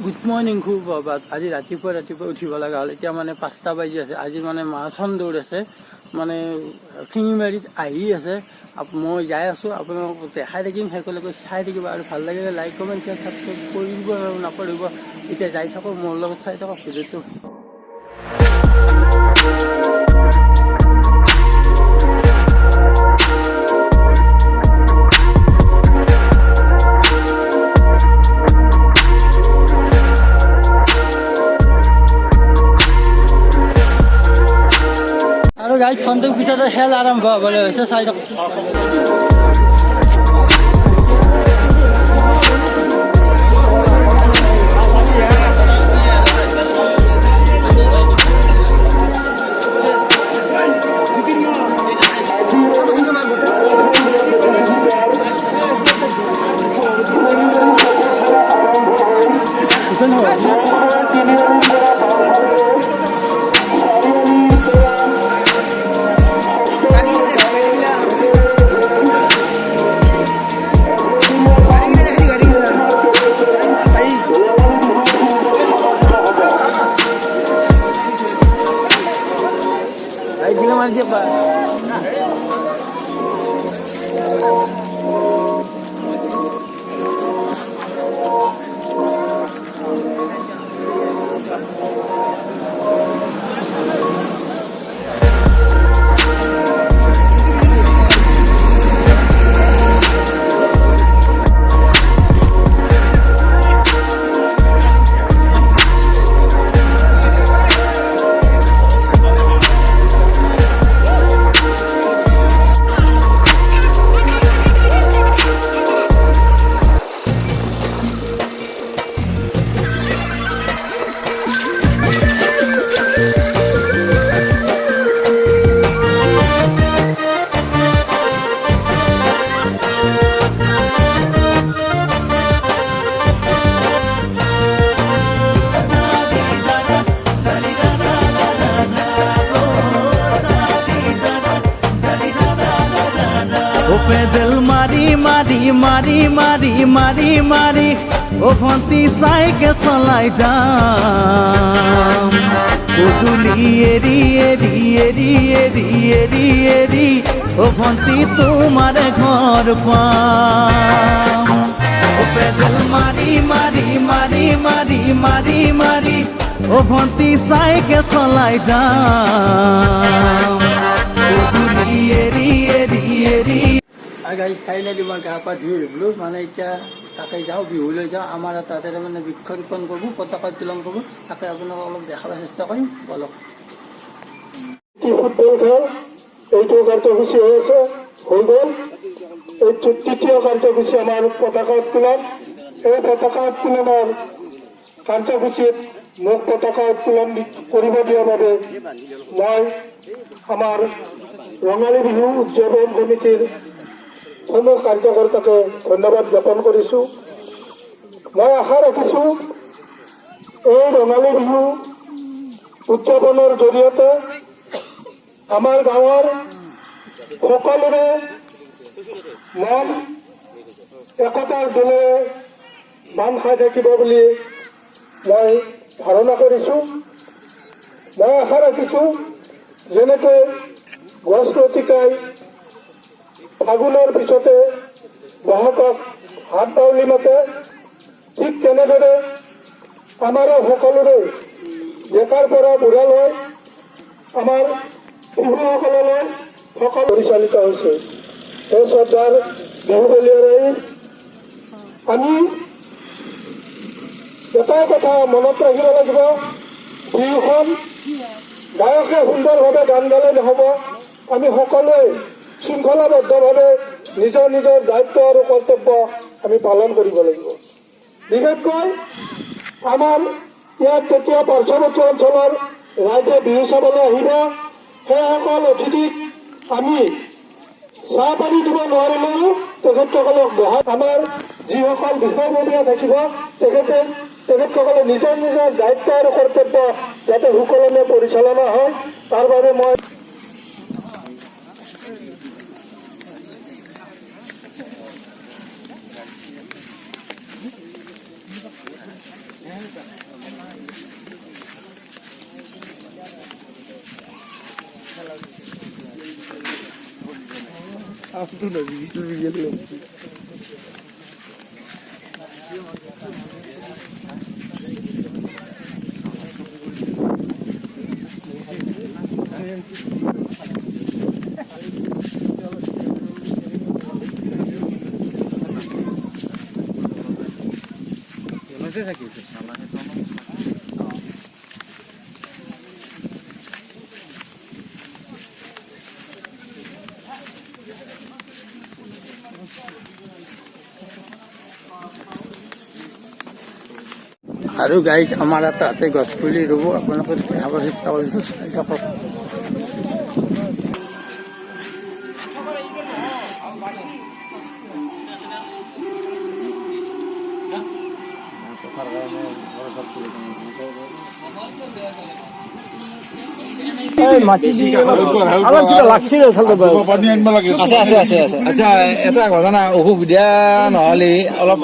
Good morning সুপ্ৰভাত। আজি ৰাতিপুৱা উঠিব লগা হ'ল। এতিয়া মানে 5টা বাজি আছে। আজি মানে মাৰাথন দৌৰ আছে, মানে শিঙিমাৰীত আহি আছে। মই যাই আছোঁ, আপোনালোকক দেখাই থাকিম, শেষলৈকে চাই থাকিব আৰু ভাল লাগিলে লাইক কমেণ্ট শ্বেয়াৰ ছাবস্ক্ৰাইব কৰিব আৰু নকৰিব। এতিয়া যাই থাকক, মোৰ লগত চাই থাকক ভিডিঅ'টো। আৰু গাইজ খন্তেক পিছতে খেল আৰম্ভ হ'বলৈ হৈছে, চাই থাকক। পেডেল মারি মারি মারি মারি মারি মারি ও ভন্তি সাইকেল চলাই যাম গধূলি এরি এরি এরি এরি এরি এরি ও ভন্তি তোমার ঘর পাম ও পেডেল মারি মারি মারি মারি মারি মারি ও ভন্তি সাইকেল চলাই যাম গধূলি এরি এরি এরি। গাড়ী ফাইনেলি মই গা পা ধুই আহিলোঁ, মানে এতিয়া তাকে যাওঁ, বিহুলৈ যাওঁ। আমাৰ তাতে মানে বৃক্ষৰোপণ কৰিব, পতাকা উত্তোলন কৰিব, তাকে আপোনালোকক অলপ দেখাবৰ চেষ্টা কৰিম, বলক। ফুটবল খেল এইটো কাৰ্যসূচী হৈ আছে, হৈ গ'ল। এইটো তৃতীয় কাৰ্যসূচী আমাৰ পতাকা উত্তোলন। এই পতাকা উত্তোলনৰ কাৰ্যসূচীত মোক পতাকা উত্তোলন কৰিব দিয়াৰ বাবে মই আমাৰ ৰঙালী বিহু উদযাপন কমিটিৰ সমূহ কাৰ্যকৰ্তাকে ধন্যবাদ জ্ঞাপন কৰিছোঁ। মই আশা ৰাখিছোঁ এই ৰঙালী বিহু উদযাপনৰ জৰিয়তে আমাৰ গাঁৱৰ সকলোৰে মন একতাৰ দোলেৰে বান্ধ খাই থাকিব বুলি মই ধাৰণা কৰিছোঁ। মই আশা ৰাখিছোঁ যেনেকৈ গছ লতিকাই ফাগুনৰ পিছতে বহাগক হাত বাউলি মাতে, ঠিক তেনেদৰে আমাৰো সকলোৰে ডেকাৰ পৰা বুঢ়ালৈ আমাৰ শিশুসকললৈ সকলো পৰিচালিত হৈছে। সেই শ্ৰদ্ধাৰ বিহু বলিয়াৰে আমি এটাই কথা মনত ৰাখিব লাগিব, বিহুখন গায়কে সুন্দৰভাৱে গান গালে নহ'ব, আমি সকলোৱে শৃংখলাবদ্ধভাৱে নিজৰ নিজৰ দায়িত্ব আৰু কৰ্তব্য আমি পালন কৰিব লাগিব। বিশেষকৈ আমাৰ ইয়াত যেতিয়া পাৰ্শ্বৱৰ্তী অঞ্চলৰ ৰাইজে বিহু চাবলৈ আহিব, সেইসকল অতিথিক আমি চাহ পানী দিব নোৱাৰিলেও তেখেতসকলক বহাত আমাৰ যিসকল বিষয়ববীয়া থাকিব তেখেতসকলে নিজৰ নিজৰ দায়িত্ব আৰু কৰ্তব্য যাতে সুকলমে পৰিচালনা হয়, তাৰ বাবে মই আৰু গাইজ আমাৰ তাতে গছ পুলি ৰুব আপোনালোকে দেখাব চেষ্টা কৰিছোঁ চাই থাকক। আচ্ছা এটা ঘটনা অসুবিধা নহ'লে অলপ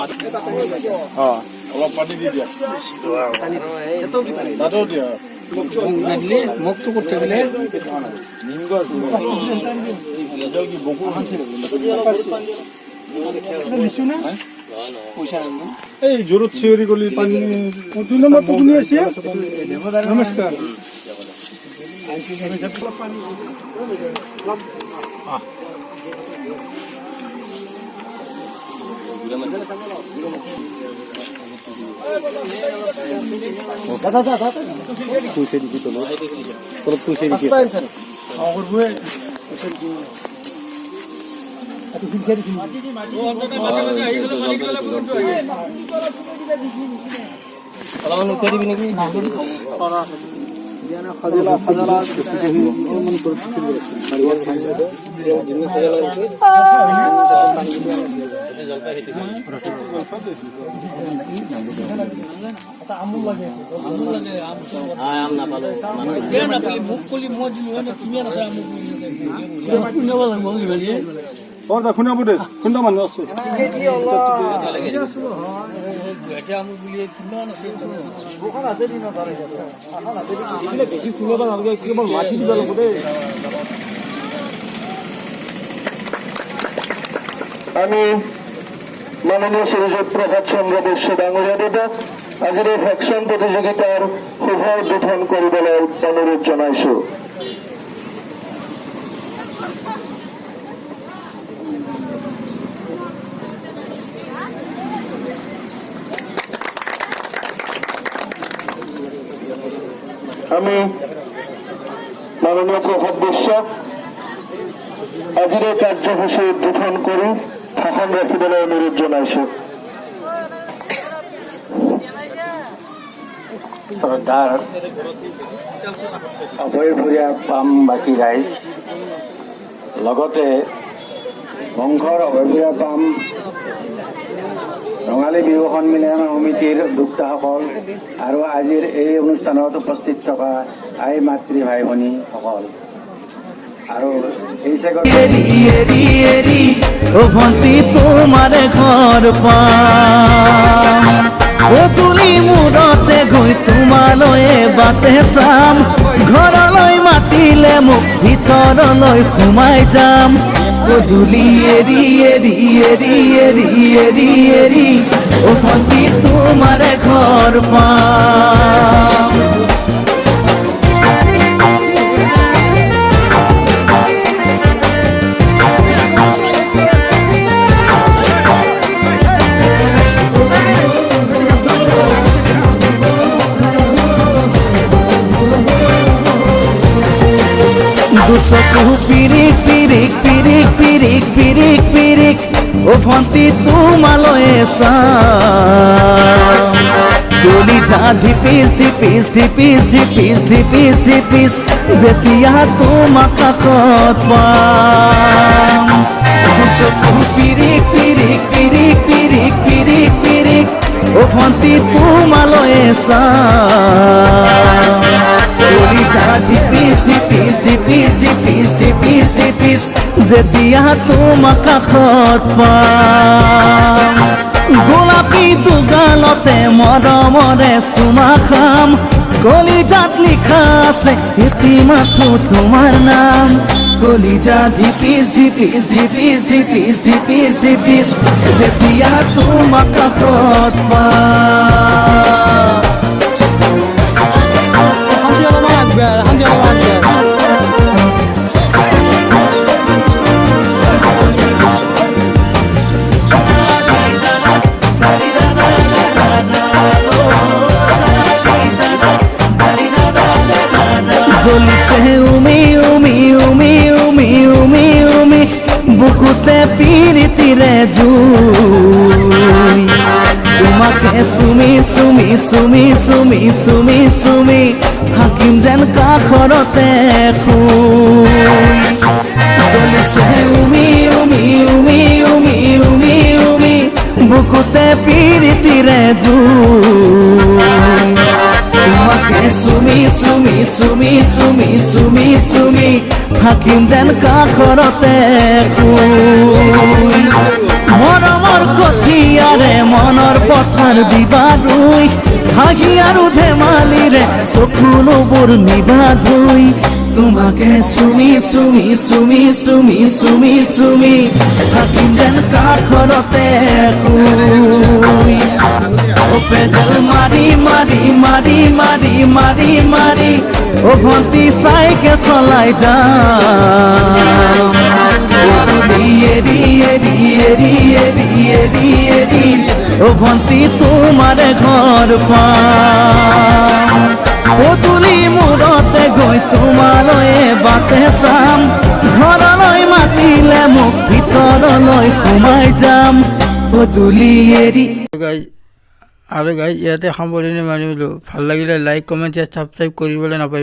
অলপ পানী দি দিয়া তাতো দিয়া মুখটো করতে গেলে এই জোৰত চিঞৰি গলি পানী 2 নম্বৰটো শুনি আছে। নমস্কাৰ শুনাব দে কোনটা মানুহ আছে আমি মাননীয় শ্ৰীযুত প্ৰভাত চন্দ্ৰ বৈশ্য ডাঙৰীয়া দাদা আজিৰ এই ভেকচিন প্ৰতিযোগিতাৰ শুভ উদ্বোধন কৰিবলৈ অনুৰোধ জনাইছো। আমি মাননীয় প্ৰভাত বৈশ্য আজিৰ এই কাৰ্যসূচী উদ্বোধন কৰি ভাষণ ৰাখিবলৈ অনুৰোধ জনাইছো। শ্ৰদ্ধাৰ অভয়পুৰীয়া পামবাসী ৰাইজ লগতে বংশৰ অভয়পুৰীয়া পাম ৰঙালী বিহু সন্মিলন সমিতিৰ উদ্যোক্তাসকল আৰু আজিৰ এই অনুষ্ঠানত উপস্থিত থকা আই মাতৃ ভাই ভনীসকল আৰু এই এৰি এৰি এৰি ও ভন্টি তোমাৰ ঘৰ পাম ও তুলি মূৰতে গৈ তোমালৈ বাটে চাম ঘৰলৈ মাতিলে মোক ভিতৰলৈ সোমাই যাম গধূলি এৰি এৰি এৰি এৰি এৰি এৰি ও ভন্টি তোমাৰ ঘৰ পাম দুচকু পিৰিক পিৰিক পিৰিক পিৰিক পিৰিক পিৰিক ও ভন্টি তোমালৈ চাম গলি যা ধিপিচ ধিপিচ ধিপিচ ধিপিচ ধিপিচ ধিপিচ যেতিয়া তোমাক কাষত পাম দুচকু পিৰিক পিৰিক পিৰিক পিৰিক পিৰিক পিৰিক ও ভন্টি তোমালৈ চাম গলি যা ধিপিচ ধিপিচ ধিপিচ ধিপিচ ধিপিচ ধিপিচ যেতিয়া তোমাক কাষত পাম গোলাপী দুগালতে মৰমৰে চুমা খাম কলিজাত লিখা আছে ইতি মাথো তোমাৰ নাম কলিজা ধিপিস ধিপিস ধিপিস ধিপিস ধিপিস ধিপিস যেতিয়া তোমাক কাষত পাম শান্তি অলপমান আগবাঢ় শান্তি অলপমান আগবাঢ় জ্বলিছে উমি উমি উমি উমি উমি উমি বুকুতে পিৰিতিৰে জুই তোমাকে চুমি চুমি চুমি চুমি চুমি চুমি থাকিম যেন কাষৰতে শুই জ্বলিছে উমি উমি উমি উমি উমি উমি বুকুতে পিৰিতিৰে জুই তোমাকে চুমি চুমি চুমি চুমি চুমি চুমি থাকিম যেন কাষৰতে শুই মৰমৰ কঠিয়াৰে মনৰ পথাৰ দিবা ৰুই হাঁহি আৰু ধেমালিৰে চকুলোবোৰ নিবা ধুই তোমাকে চুমি চুমি চুমি চুমি চুমি চুমি থাকিম যেন কাষৰতে শুই পেডেল মাৰি মাৰি মাৰি মাৰি মাৰি মাৰি ও ভণ্টি চাইকেল চলাই যাম এৰি এৰি এৰি এৰি এৰি এৰি ও ভণ্টি তোমাৰ ঘৰ পাম পদূলি মূৰতে গৈ তোমালৈ বাটে চাম ঘৰলৈ মাতিলে মোক ভিতৰলৈ সোমাই যাম পদূলি এৰি আৰু গাইজ ইয়াতে সামৰণি মাৰিলোঁ ভাল লাগিলে লাইক কমেণ্ট ছাবস্ক্ৰাইব কৰিবলৈ নাপাহৰিব